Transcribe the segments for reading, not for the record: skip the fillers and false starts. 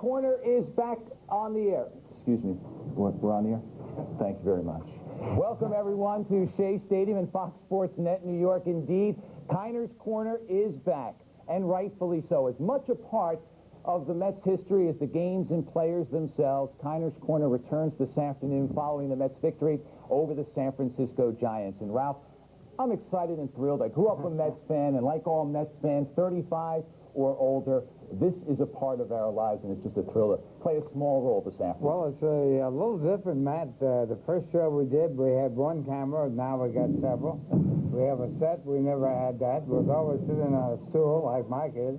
Korner is back on the air. Excuse me. We're on the air? Thank you very much. Welcome, everyone, to Shea Stadium and Fox Sports Net New York. Indeed, Korner's Korner is back, and rightfully so. As much a part of the Mets' history as the games and players themselves, Korner's Korner returns this afternoon following the Mets' victory over the San Francisco Giants. And, Ralph, I'm excited and thrilled. I grew up a Mets fan, and like all Mets fans, 35 or older, this is a part of our lives, and it's just a thrill to play a small role this afternoon. Well, it's a little different, Matt. The first show we did, we had one camera. Now we got several. We have a set. We never had that. We're always sitting on a stool like Mike is.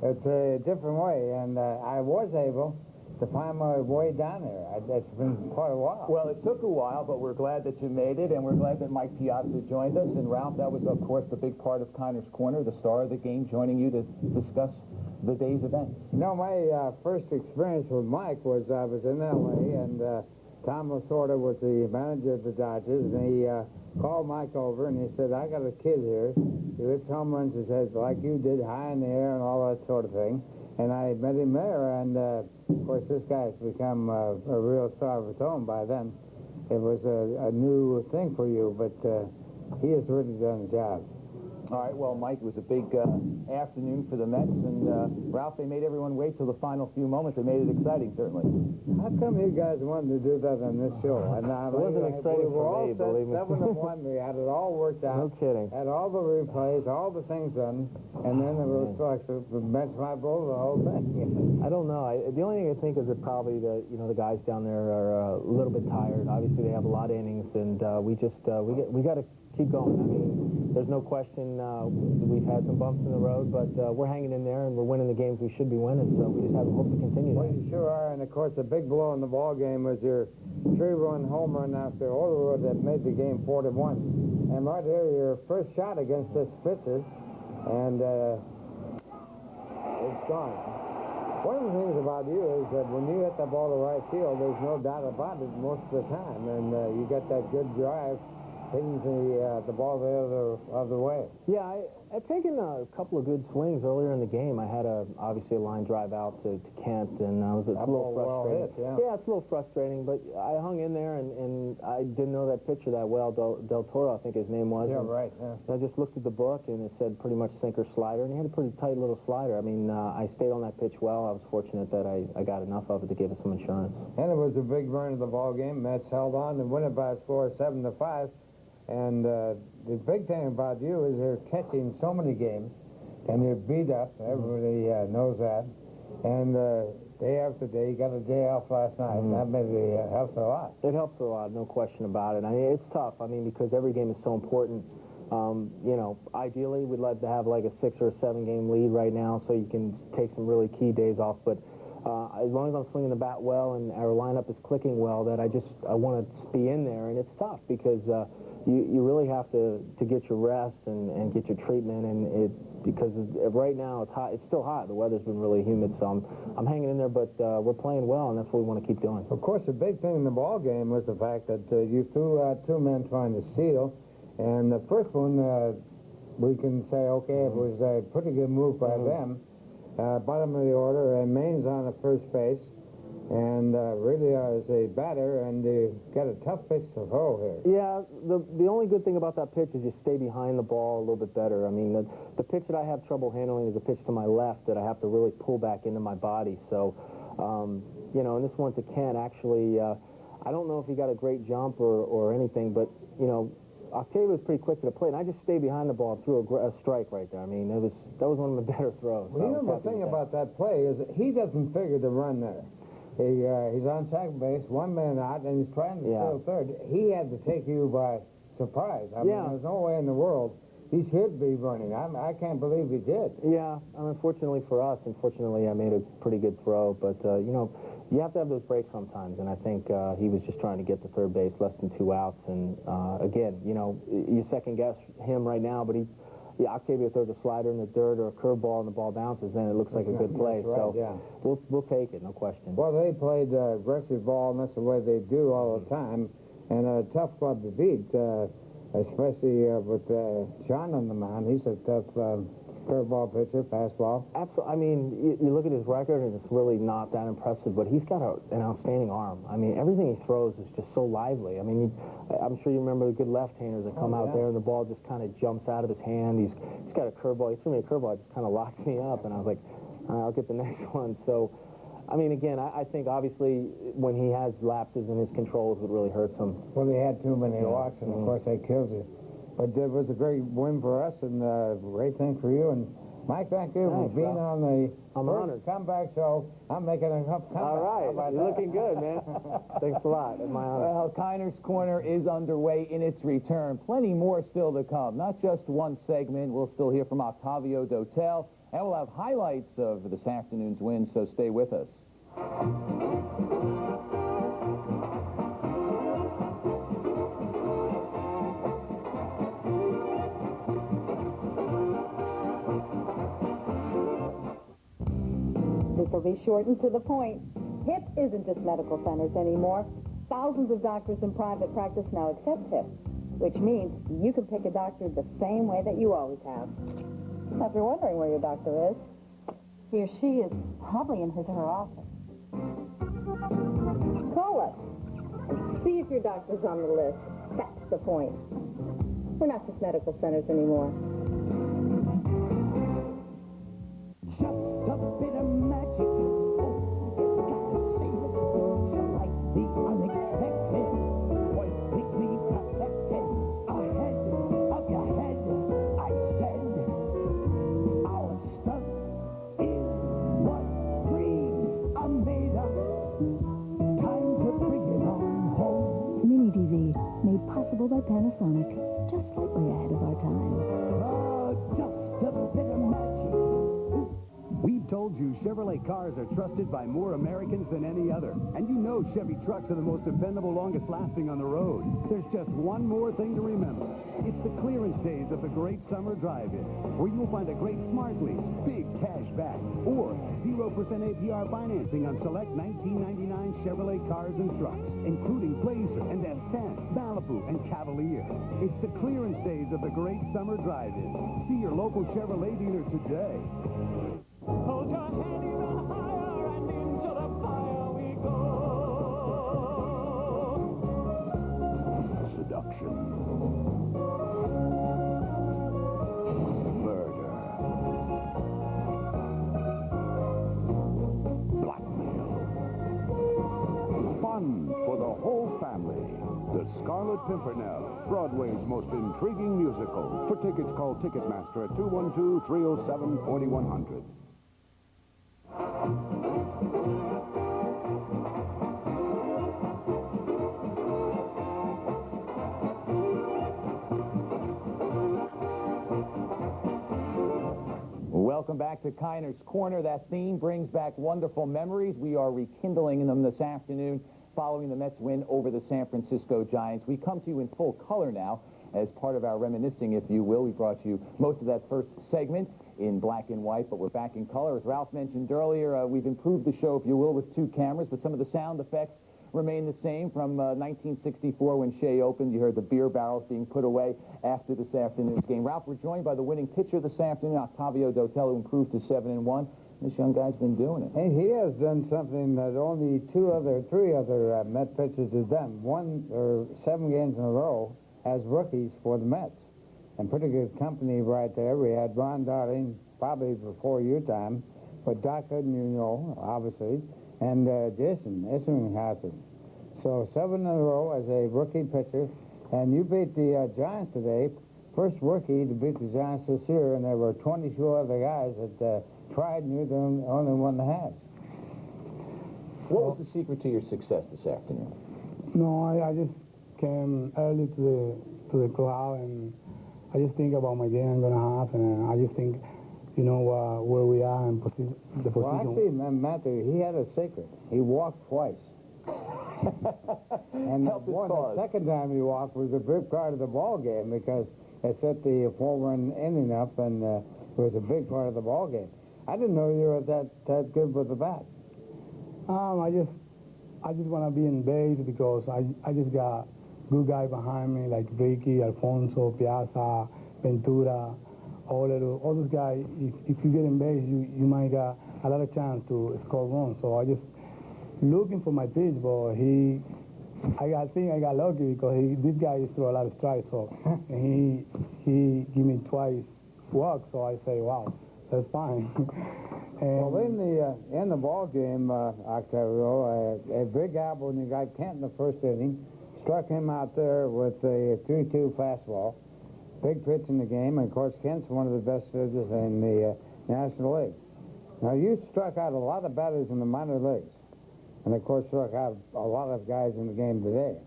It's a different way, and I was able to find my way down there. It's been quite a while. Well, it took a while, but we're glad that you made it, and we're glad that Mike Piazza joined us. And Ralph, that was, of course, the big part of Korner's Korner, the star of the game, joining you to discuss the day's events. You know, my first experience with Mike was I was in L.A., and Tom Lasorda was the manager of the Dodgers, and he called Mike over, and he said, I got a kid here who hits home runs, he says, like you did, high in the air and all that sort of thing. And I met him there, and, of course, this guy's become a real star of his own by then. It was a new thing for you, but he has really done the job. All right, well, Mike, it was a big afternoon for the Mets, and Ralph, they made everyone wait till the final few moments. They made it exciting, certainly. How come you guys wanted to do that on this show? And it wasn't exciting for me, believe me. 7-1, we had it all worked out. No kidding. Had all the replays, all the things done, and then it was like the Mets might blow the whole thing. I don't know. The only thing I think is that probably the guys down there are a little bit tired. Obviously, they have a lot of innings, and we got to keep going. I mean, there's no question we've had some bumps in the road, but we're hanging in there, and we're winning the games we should be winning, so we just have hope to continue that. Well, you sure are, and of course, the big blow in the ball game was your 3-run home run after Overwood that made the game 4-1. And right here, your first shot against this pitcher, and it's gone. One of the things about you is that when you hit the ball to right field, there's no doubt about it most of the time, and you get that good drive, hitting the ball the other way. Yeah, I've taken a couple of good swings earlier in the game. I had obviously a line drive out to Kent, and it's a little frustrating. Well hit, yeah, it's a little frustrating, but I hung in there, and I didn't know that pitcher that well. Del Toro, I think his name was. Yeah, right. Yeah. I just looked at the book, and it said pretty much sinker slider, and he had a pretty tight little slider. I mean, I stayed on that pitch well. I was fortunate that I got enough of it to give us some insurance. And it was a big run of the ball game. Mets held on and won it by a score of 7-5. And the big thing about you is you're catching so many games, and you're beat up. Everybody knows that. And day after day, you got a day off last night, and that maybe helps a lot. It helps a lot, no question about it. I mean, it's tough. I mean, because every game is so important. Ideally, we'd like to have like a 6 or 7 game lead right now, so you can take some really key days off. But as long as I'm swinging the bat well and our lineup is clicking well, that I want to be in there, and it's tough because. You really have to get your rest and get your treatment, and because right now it's hot. It's still hot. The weather's been really humid, so I'm hanging in there, but we're playing well, and that's what we want to keep doing. Of course, the big thing in the ball game was the fact that you threw out 2 men trying to steal, and the first one we can say, okay, it was a pretty good move by them. Bottom of the order, and Maine's on the first base. And really as a batter, and you got a tough pitch to throw here. Yeah, the only good thing about that pitch is you stay behind the ball a little bit better. I mean, the pitch that I have trouble handling is a pitch to my left that I have to really pull back into my body. So, and this one to Kent, actually, I don't know if he got a great jump or anything, but, Octavia was pretty quick to the plate, and I just stayed behind the ball and threw a strike right there. I mean, that was one of my better throws. Well, the thing about that play is that he doesn't figure to run there. He's on second base, 1 man out, and he's trying to steal third. He had to take you by surprise. I mean, there's no way in the world he should be running. I can't believe he did. Yeah, unfortunately for us, I made a pretty good throw. But, you have to have those breaks sometimes, and I think he was just trying to get to third base, less than 2 outs. And, again, you second-guess him right now, but Octavia throws a slider in the dirt or a curveball and the ball bounces, then it looks like a good play. Right, so we'll take it, no question. Well, they played aggressive ball, and that's the way they do all the time. And a tough club to beat, especially with John on the mound. He's a tough curveball pitcher, fastball. Absolutely. I mean, you look at his record, and it's really not that impressive, but he's got an outstanding arm. I mean, everything he throws is just so lively. I mean, I'm sure you remember the good left-handers that come out there, and the ball just kind of jumps out of his hand. He's got a curveball. He threw me a curveball. It just kind of locked me up, and I was like, I'll get the next one. So, I mean, again, I think, obviously, when he has lapses in his controls, it really hurts him. Well, he had too many walks, and, of course, that kills you. But it was a great win for us, and great thing for you. And Mike, thank you for being on the first comeback show. I'm making a comeback. All right. You're looking good, man. Thanks a lot. It's my honor. Well, Korner's Corner is underway in its return. Plenty more still to come. Not just one segment. We'll still hear from Octavio Dotel, and we'll have highlights of this afternoon's win, so stay with us. This will be short and to the point. HIP isn't just medical centers anymore. Thousands of doctors in private practice now accept HIP, which means you can pick a doctor the same way that you always have. Now, if you're wondering where your doctor is, he or she is probably in his or her office. Call us and see if your doctor's on the list. That's the point. We're not just medical centers anymore. Just a bit of magic. Oh, you gotta say it. Like the unexpected. Perfectly perfected. Ahead of your head. I said, our stuff is what dreams are made of. Time to bring it on home. Mini DV, made possible by Panasonic. Just slightly ahead of our time. Oh, just a bit of magic. We've told you Chevrolet cars are trusted by more Americans than any other. And you know Chevy trucks are the most dependable, longest lasting on the road. There's just one more thing to remember. It's the clearance days of the Great Summer Drive-In, where you'll find a great smart lease, big cash back, or 0% APR financing on select 1999 Chevrolet cars and trucks, including Blazer and S10, Malibu, and Cavalier. It's the clearance days of the Great Summer Drive-In. See your local Chevrolet dealer today. Hold your head even higher and into the fire we go. Seduction. Murder. Blackmail. Fun for the whole family. The Scarlet Pimpernel, Broadway's most intriguing musical. For tickets, call Ticketmaster at 212-307-4100. Welcome back to Korner's Corner. That theme brings back wonderful memories. We are rekindling them this afternoon following the Mets win over the San Francisco Giants. We come to you in full color now as part of our reminiscing, if you will. We brought you most of that first segment in black and white, but we're back in color. As Ralph mentioned earlier, we've improved the show, if you will, with 2 cameras, but some of the sound effects remain the same from 1964 when Shea opened. You heard the beer barrels being put away after this afternoon's game. Ralph, we're joined by the winning pitcher this afternoon, Octavio Dotel, who improved to 7-1. This young guy's been doing it. And he has done something that only 3 other Met pitchers have done. 7 games in a row as rookies for the Mets. And pretty good company right there. We had Ron Darling, probably before your time, but Doc Hudson, you know, obviously, and Jason Isringhausen. So 7 in a row as a rookie pitcher. And you beat the Giants today. First rookie to beat the Giants this year, and there were 22 other guys that tried, and you're the only one that has. What was the secret to your success this afternoon? No, I just came early to the club, and I just think about my game I'm going to have, and I just think, you know, where we are and the position. Well, actually, Matthew, he had a secret. He walked twice. And the second time he walked was a big part of the ball game because it set the 4-run inning up, and it was a big part of the ball game. I didn't know you were that good with the bat. I just want to be in base because I just got good guys behind me like Ricky, Alfonso, Piazza, Ventura, all those guys, if you get in base, you might got a lot of chance to score runs. So I just looking for my pitch, but I think I got lucky because this guy threw a lot of strikes. So and he gave me twice walks. So I say, wow, that's fine. And well, in the ball game, Octavio, a Big Apple, and you got Kent in the first inning, struck him out there with a 3-2 fastball. Big pitch in the game, and of course, Kent's one of the best pitchers in the National League. Now, you struck out a lot of batters in the minor leagues, and of course, struck out a lot of guys in the game today.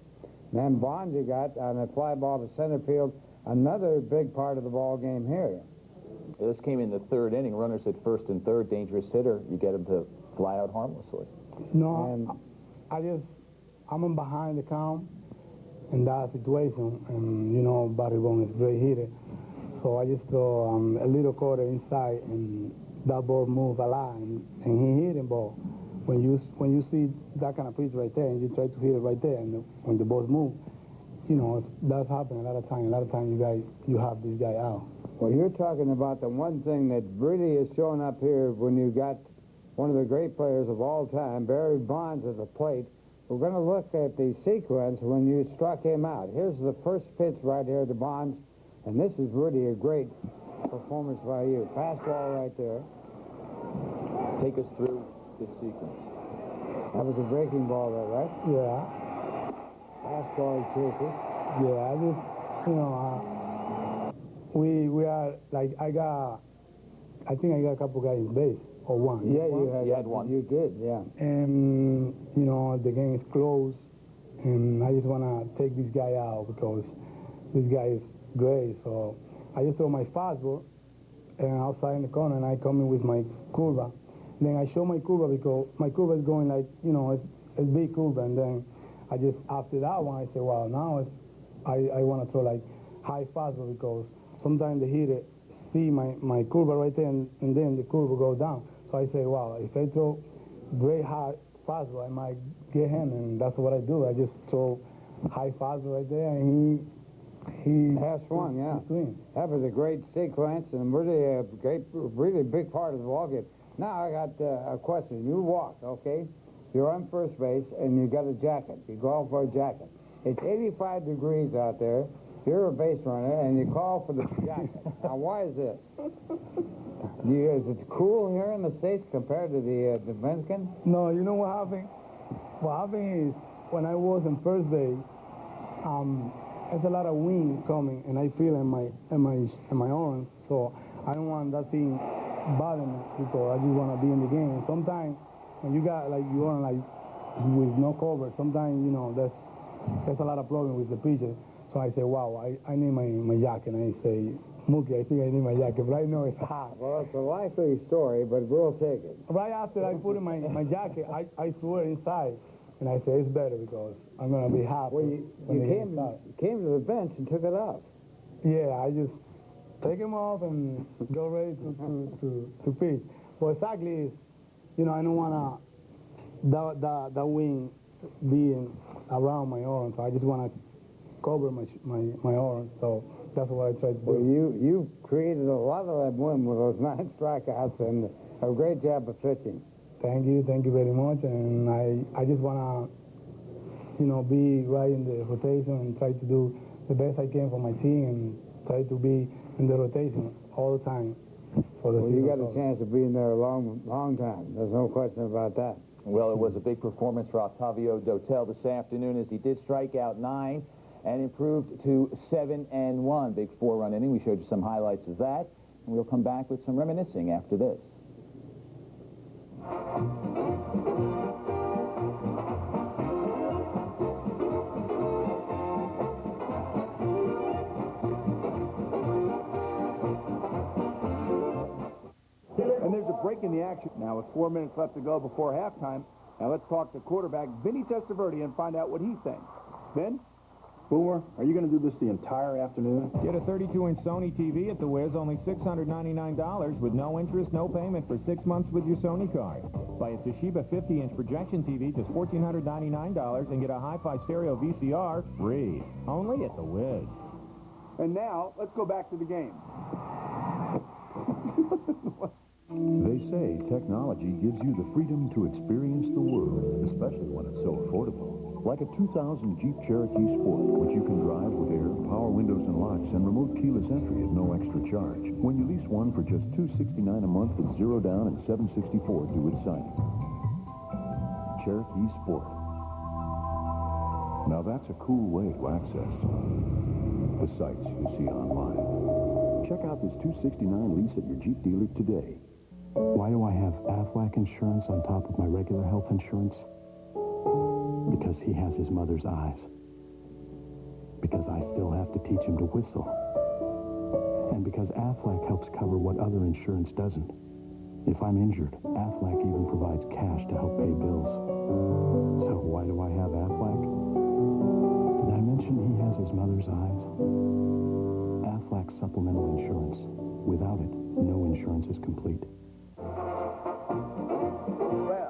And then Bonds you got on a fly ball to center field, another big part of the ball game here. This came in the third inning. Runners at first and third, dangerous hitter. You get him to fly out harmlessly. no, And I'm in behind the count in that situation, and you know Barry Bonds is a great hitter, so I just throw a little quarter inside, and that ball move a lot, and he hit him. But when you see that kind of pitch right there, and you try to hit it right there, and when the balls move, you know that's happening a lot of times. A lot of times you have this guy out. well, you're talking about the one thing that really is showing up here when you got one of the great players of all time, Barry Bonds, at the plate. We're going to look at the sequence when you struck him out. Here's the first pitch right here to Bonds, and this is really a great performance by you. Fastball right there. Take us through this sequence. That was a breaking ball there, right? Yeah, Fastball he chases. yeah. I just we are like I think I got a couple guys in base or one. Yeah, You had one. You did, yeah. And you know the game is close, and I just want to take this guy out because this guy is great. So I just throw my fastball and outside in the corner, and I come in with my curva. Then I show my curva because my curva is going like it's big curva, and then I just after that one I say, wow, now I want to throw like high fastball because sometimes the hitter see my curva right there, and then the curva go down. So I say, wow, if I throw great high fastball, I might get him, and that's what I do. I just throw high fastball right there, and he Has swung, yeah. swing. That was a great sequence and really a great, really big part of the ballgame. Now I got a question. You walk, okay? You're on first base, and you got a jacket. You go out for a jacket. It's 85 degrees out there. You're a base runner, and you call for the jacket. Now, why is this? Is it cool here in the States compared to the Dominican? No, you know what happened? What happened is when I was in first base, there's a lot of wind coming, and I feel in my arms. So I don't want that thing bothering me because I just want to be in the game. And sometimes when you got like you on like with no cover, sometimes there's a lot of problem with the pitcher. So I say, wow, I need my jacket. And I say, Mookie, I think I need my jacket. But I know it's hot. Well, it's a likely story, but we'll take it. Right after I put in my jacket, I threw it inside. And I say, it's better because I'm going to be hot. Well, you came to the bench and took it off. Yeah, I just take him off and go ready to pitch. But exactly, I don't want that wing being around my arm. So I just want to cover my arm. So that's what I try to do. Well, you created a lot of that win with those 9 strikeouts and a great job of pitching. Thank you very much. And I just want to, be right in the rotation and try to do the best I can for my team and try to be in the rotation all the time. Well, you got a chance of being there a long time. There's no question about that. Well, it was a big performance for Octavio Dotel this afternoon as he did strike out 9 and improved to 7-1. Big 4-run inning. We showed you some highlights of that. And we'll come back with some reminiscing after this. And there's a break in the action now with 4 minutes left to go before halftime. Now let's talk to quarterback Vinny Testaverde and find out what he thinks. Vin? Boomer, are you going to do this the entire afternoon? Get a 32-inch Sony TV at the Wiz, only $699 with no interest, no payment for 6 months with your Sony card. Buy a Toshiba 50-inch projection TV, just $1,499, and get a hi-fi stereo VCR free. Only at the Wiz. And now, let's go back to the game. They say technology gives you the freedom to experience the world, especially when it's so affordable. Like a 2000 Jeep Cherokee Sport, which you can drive with air, power windows and locks, and remote keyless entry at no extra charge. When you lease one for just $269 a month with 0 down and $764 due at signing. Cherokee Sport. Now that's a cool way to access the sites you see online. Check out this $269 lease at your Jeep dealer today. Why do I have Aflac insurance on top of my regular health insurance? Because he has his mother's eyes. Because I still have to teach him to whistle. And because Aflac helps cover what other insurance doesn't. If I'm injured, Aflac even provides cash to help pay bills. So why do I have Aflac? Did I mention he has his mother's eyes? Aflac supplemental insurance. Without it, no insurance is complete. Well,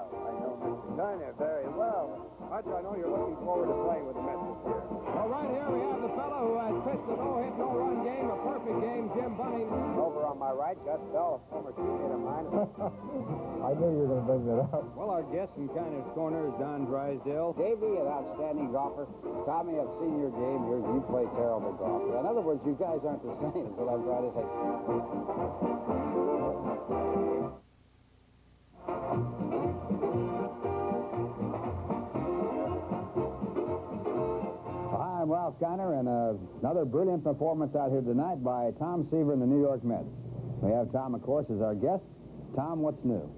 I know Mr. Korner very well. Arch, I know you're looking forward to playing with the Mets this year. Well, right here we have the fellow who has pitched a no-hit, no-run game, a perfect game, Jim Bunning. Over on my right, Gus Bell, a former teammate of mine. I knew you were going to bring that up. Well, our guest in Korner's Corner is Don Drysdale. Davey, an outstanding golfer. Tommy, I've seen your game. You play terrible golf. In other words, you guys aren't the same, is what I'm trying to say. Hi, I'm Ralph Korner, and another brilliant performance out here tonight by Tom Seaver and the New York Mets. We have Tom, of course, as our guest. Tom, what's new?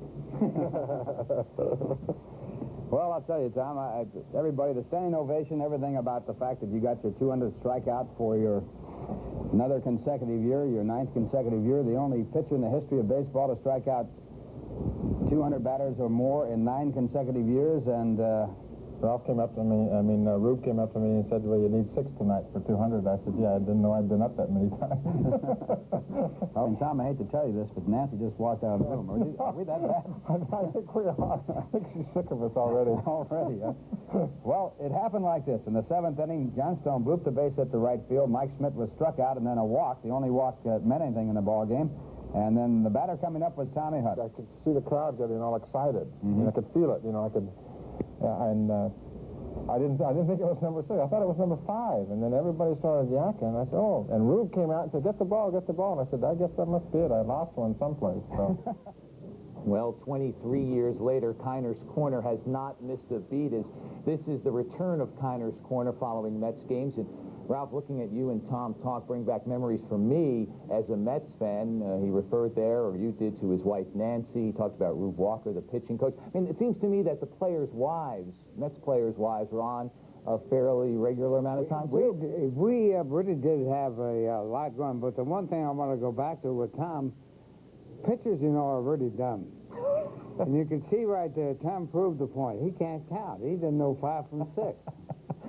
Well, I'll tell you, Tom, everybody, the standing ovation, everything about the fact that you got your 200th strikeout for your another consecutive year, your 9th consecutive year, the only pitcher in the history of baseball to strike out 200 batters or more in 9 consecutive years, and Ralph came up to me, Rube came up to me and said, well, you need 6 tonight for 200. I said, yeah, I didn't know I'd been up that many times. Oh, and Tom, I hate to tell you this, but Nancy just walked out of the room. Are we that bad? I think we are. I think she's sick of us already. Already, huh? Well, it happened like this. In the 7th inning, John Stone blooped the base at the right field. Mike Schmidt was struck out, and then a walk. The only walk that meant anything in the ball game. And then the batter coming up was Tommy Hutt. I could see the crowd getting all excited. And I could feel it, I could... I didn't think it was number 6. I thought it was number 5. And then everybody started yakking. I said, oh. And Rube came out and said, get the ball. And I said, I guess that must be it. I lost one someplace. So. Well, 23 years later, Korner's Corner has not missed a beat. This is the return of Korner's Corner following Mets games. And Ralph, looking at you and Tom talk, bring back memories for me as a Mets fan. He referred there, or you did, to his wife Nancy. He talked about Rube Walker, the pitching coach. I mean, it seems to me that the players' wives, Mets players' wives, were on a fairly regular amount of time. We really did have a lot going, but the one thing I want to go back to with Tom, pitchers, are really dumb. And you can see right there, Tom proved the point. He can't count. He didn't know 5 from 6.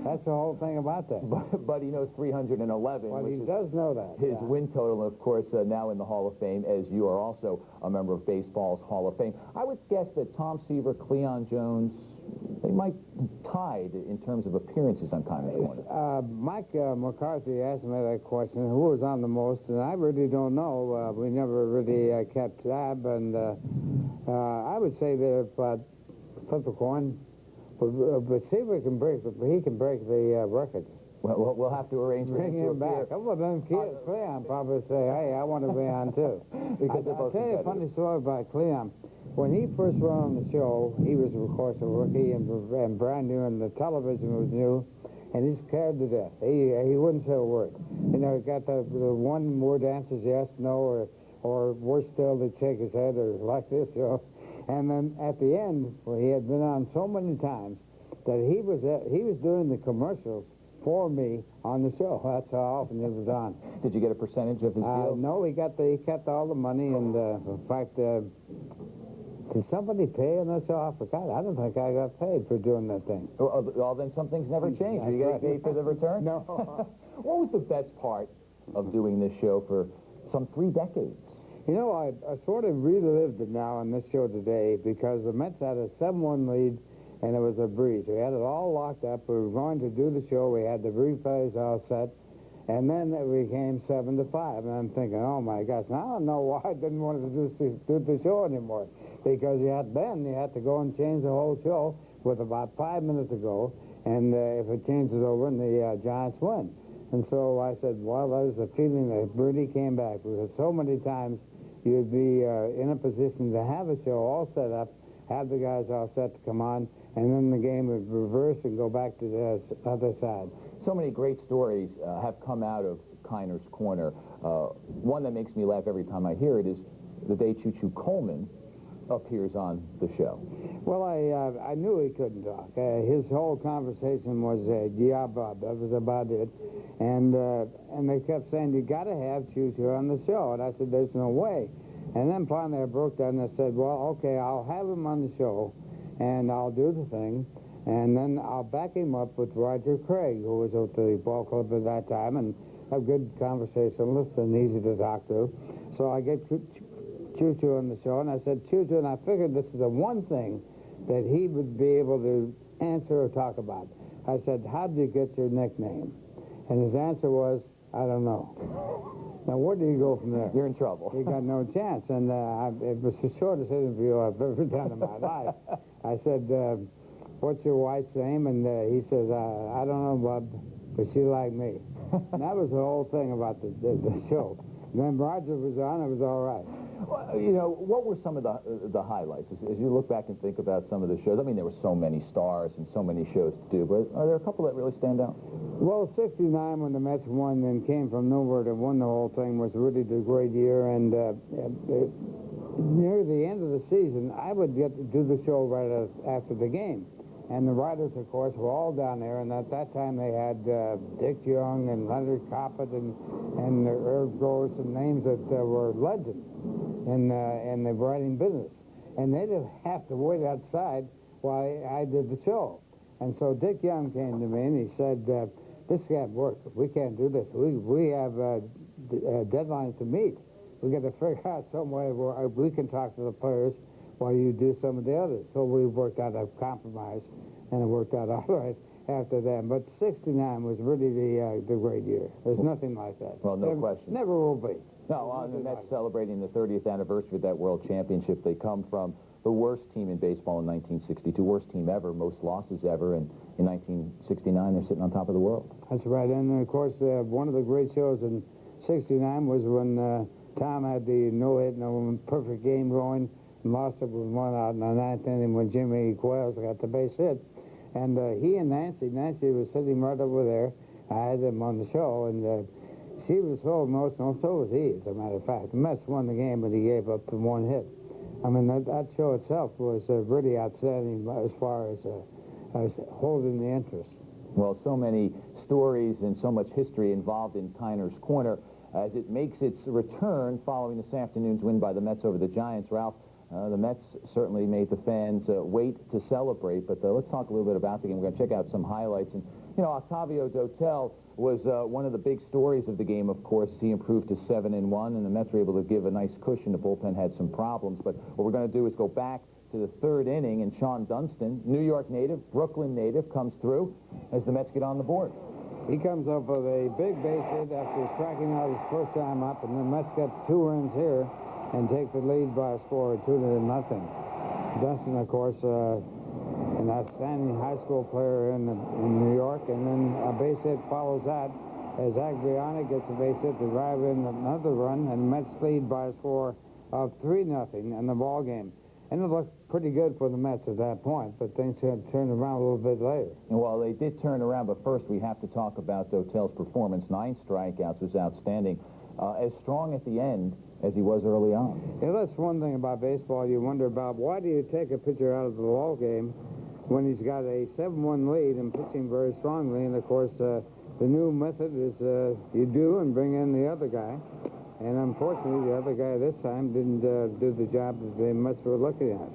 That's the whole thing about that. But he knows 311. Well, he does know that. His win total, of course, now in the Hall of Fame, as you are also a member of baseball's Hall of Fame. I would guess that Tom Seaver, Cleon Jones, they might tied in terms of appearances on Korner's Corner. Mike McCarthy asked me that question, who was on the most, and I really don't know. We never really kept tab, and I would say that if flip a coin, but Seaver can break the record. Well, we'll have to arrange for Bring him back. Some of them kids, Cleon, probably say, hey, I want to be on too. Because I'll tell you a funny story about Cleon. When he first went on the show, he was, of course, a rookie and brand new, and the television was new, and he's scared to death. He wouldn't say a word. He got the one word answers, yes, no, or worse still, they'd shake his head, or like this, And then at the end, he had been on so many times that he was doing the commercials for me on the show. That's how often he was on. Did you get a percentage of his deal? No, he kept all the money, and in fact, did somebody pay on this show? I forgot. I don't think I got paid for doing that thing. Well, then some things never change. Are you getting paid for the return? No. What was the best part of doing this show for some 3 decades? I sort of relived it now on this show today because the Mets had a 7-1 lead, and it was a breeze. We had it all locked up. We were going to do the show. We had the replays all set. And then it became 7-5, and I'm thinking, oh my gosh, now I don't know why I didn't want to do the show anymore. Because you had to go and change the whole show with about 5 minutes to go, and if it changes over and the Giants win. And so I said, well, that was the feeling that really came back, because so many times you'd be in a position to have a show all set up, have the guys all set to come on, and then the game would reverse and go back to the other side. So many great stories have come out of Korner's Corner. One that makes me laugh every time I hear it is the day Choo Choo Coleman appears on the show. Well, I knew he couldn't talk. His whole conversation was yeah, Bob. That was about it. And they kept saying, you got to have Choo Choo on the show. And I said, there's no way. And then finally I broke down and I said, well, okay, I'll have him on the show, and I'll do the thing. And then I'll back him up with Roger Craig, who was at the ball club at that time, and a good conversationalist and easy to talk to. So I get Choo Choo on the show, and I said, Choo Choo, and I figured this is the one thing that he would be able to answer or talk about. I said, how did you get your nickname? And his answer was, I don't know. Now, where do you go from there? You're in trouble. You got no chance. And it was the shortest interview I've ever done in my life. I said, what's your wife's name? And he says, I don't know, Bub, but she liked me. And that was the whole thing about the show. And then Roger was on, it was all right. Well, you know, what were some of the highlights? As you look back and think about some of the shows, I mean, there were so many stars and so many shows to do, but are there a couple that really stand out? Well, 69, when the Mets won and came from nowhere to win the whole thing, was really the great year. And near the end of the season, I would get to do the show right after the game. And the writers, of course, were all down there. And at that time, they had Dick Young and Leonard Coppett and Herb Gross and names that were legends in the writing business. And they didn't have to wait outside while I did the show. And so Dick Young came to me and he said, this can't work. We can't do this. We have deadlines to meet. We got to figure out some way where we can talk to the players while you do some of the others. So we worked out a compromise, and it worked out all right after that. But 69 was really the great year. There's nothing like that. Well, no question. Never will be. No, the Mets celebrating the 30th anniversary of that World Championship. They come from the worst team in baseball in 1962, worst team ever, most losses ever, and in 1969 they're sitting on top of the world. That's right, and of course one of the great shows in 69 was when Tom had the no-hit, no perfect game going, and lost it with one out in the ninth inning when Jimmy Quails got the base hit. And he and Nancy was sitting right over there. I had them on the show, and she was so emotional, so was he, as a matter of fact. The Mets won the game, but he gave up the one hit. I mean, that show itself was really outstanding as far as holding the interest. Well, so many stories and so much history involved in Korner's Corner as it makes its return following this afternoon's win by the Mets over the Giants. Ralph, the Mets certainly made the fans wait to celebrate, but let's talk a little bit about the game. We're going to check out some highlights. And, you know, Octavio Dotel was one of the big stories of the game, of course. He improved to 7-1, and the Mets were able to give a nice cushion. The bullpen had some problems, but what we're going to do is go back to the third inning, and Sean Dunston, New York native, Brooklyn native, comes through as the Mets get on the board. He comes up with a big base hit after striking out his first time up, and the Mets get 2 runs here and take the lead by a score of 2-0. Dunston, of course, an outstanding high school player in New York, and then a base hit follows that as Agriani gets a base hit to drive in another run, and Mets lead by a score of 3-0 in the ball game. And it looked pretty good for the Mets at that point, but things had turned around a little bit later. And while they did turn around, but first we have to talk about Dotel's performance. 9 strikeouts was outstanding. As strong at the end as he was early on. Yeah, that's one thing about baseball you wonder about. Why do you take a pitcher out of the ball game when he's got a 7-1 lead and pitching very strongly? And, of course, the new method is you do and bring in the other guy. And unfortunately, the other guy this time didn't do the job that the Mets were looking at.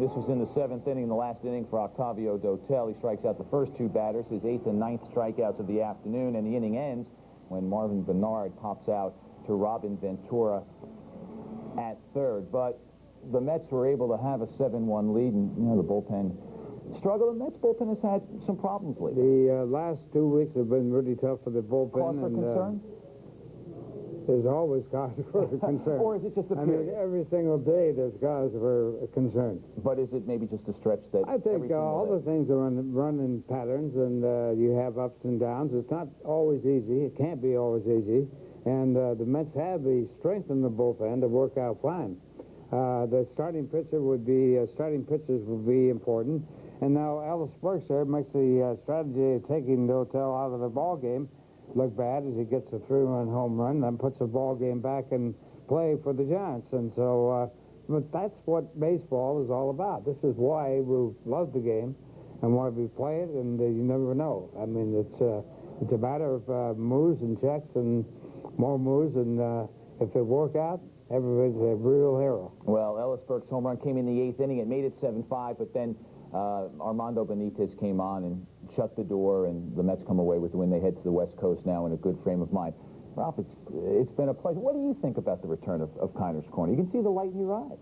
This was in the 7th inning, the last inning for Octavio Dotel. He strikes out the first 2 batters, his 8th and 9th strikeouts of the afternoon, and the inning ends when Marvin Bernard pops out to Robin Ventura at third. But the Mets were able to have a 7-1 lead, and, you know, the bullpen struggle. The Mets bullpen has had some problems lately. The last 2 weeks have been really tough for the bullpen. Cause for concern? There's always cause for concern. Or is it just a period? I mean, every single day there's cause for concern. But is it maybe just a stretch that I think all the things are running patterns, and you have ups and downs. It's not always easy. It can't be always easy. And the Mets have the strength in the bullpen to work out fine. The starting pitchers would be important. And now Ellis Burks there makes the strategy of taking Dotel out of the ball game look bad as he gets a 3-run home run, then puts the ball game back in play for the Giants. And so, but that's what baseball is all about. This is why we love the game and why we play it, and you never know. I mean, it's a matter of moves and checks and more moves, and if they work out, everybody's a real hero. Well, Ellis Burks' home run came in the 8th inning. It made it 7-5, but then Armando Benitez came on and shut the door, and the Mets come away with the win. They head to the West Coast now in a good frame of mind. Ralph, it's been a pleasure. What do you think about the return of Kiner's Corner? You can see the light in your eyes.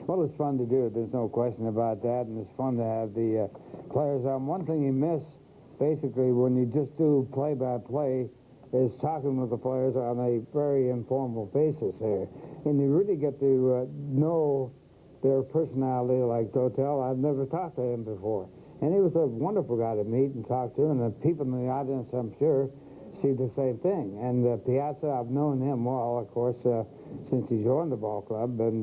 Well, it's fun to do it. There's no question about that, and it's fun to have the players on. One thing you miss, basically, when you just do play-by-play, is talking with the players on a very informal basis there. And you really get to know their personality, like Dotel. I've never talked to him before. And he was a wonderful guy to meet and talk to, and the people in the audience, I'm sure, see the same thing. And Piazza, I've known him well, of course, since he joined the ball club, and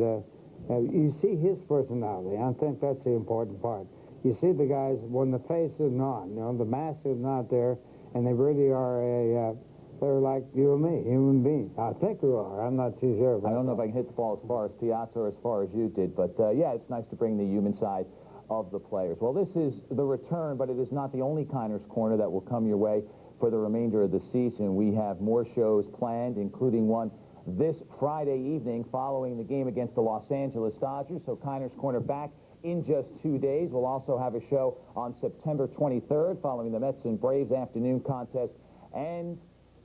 you see his personality. I think that's the important part. You see the guys when the face is on, the mask is not there, and they really are they're like you and me, human beings. I think we are. I'm not too sure. I don't know if I can hit the ball as far as Piazza or as far as you did, but yeah, it's nice to bring the human side of the players. Well, this is the return, but it is not the only Kiner's Corner that will come your way for the remainder of the season. We have more shows planned, including one this Friday evening following the game against the Los Angeles Dodgers. So Kiner's Corner back in just 2 days. We'll also have a show on September 23rd following the Mets and Braves afternoon contest. And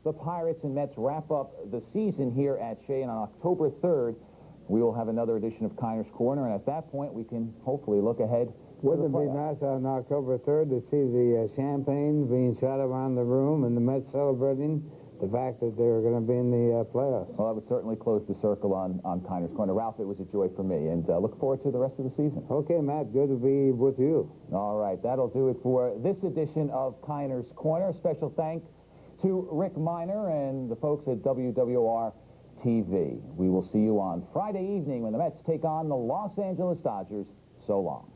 the Pirates and Mets wrap up the season here at Shea, and on October 3rd, we will have another edition of Kiner's Corner, and at that point, we can hopefully look ahead. Wouldn't it be nice on October 3rd to see the champagne being shot around the room and the Mets celebrating the fact that they're going to be in the playoffs? Well, that would certainly close the circle on Kiner's Corner. Ralph, it was a joy for me, and look forward to the rest of the season. Okay, Matt, good to be with you. All right, that'll do it for this edition of Kiner's Corner. Special thanks to Rick Miner and the folks at WWR-TV. We will see you on Friday evening when the Mets take on the Los Angeles Dodgers. So long.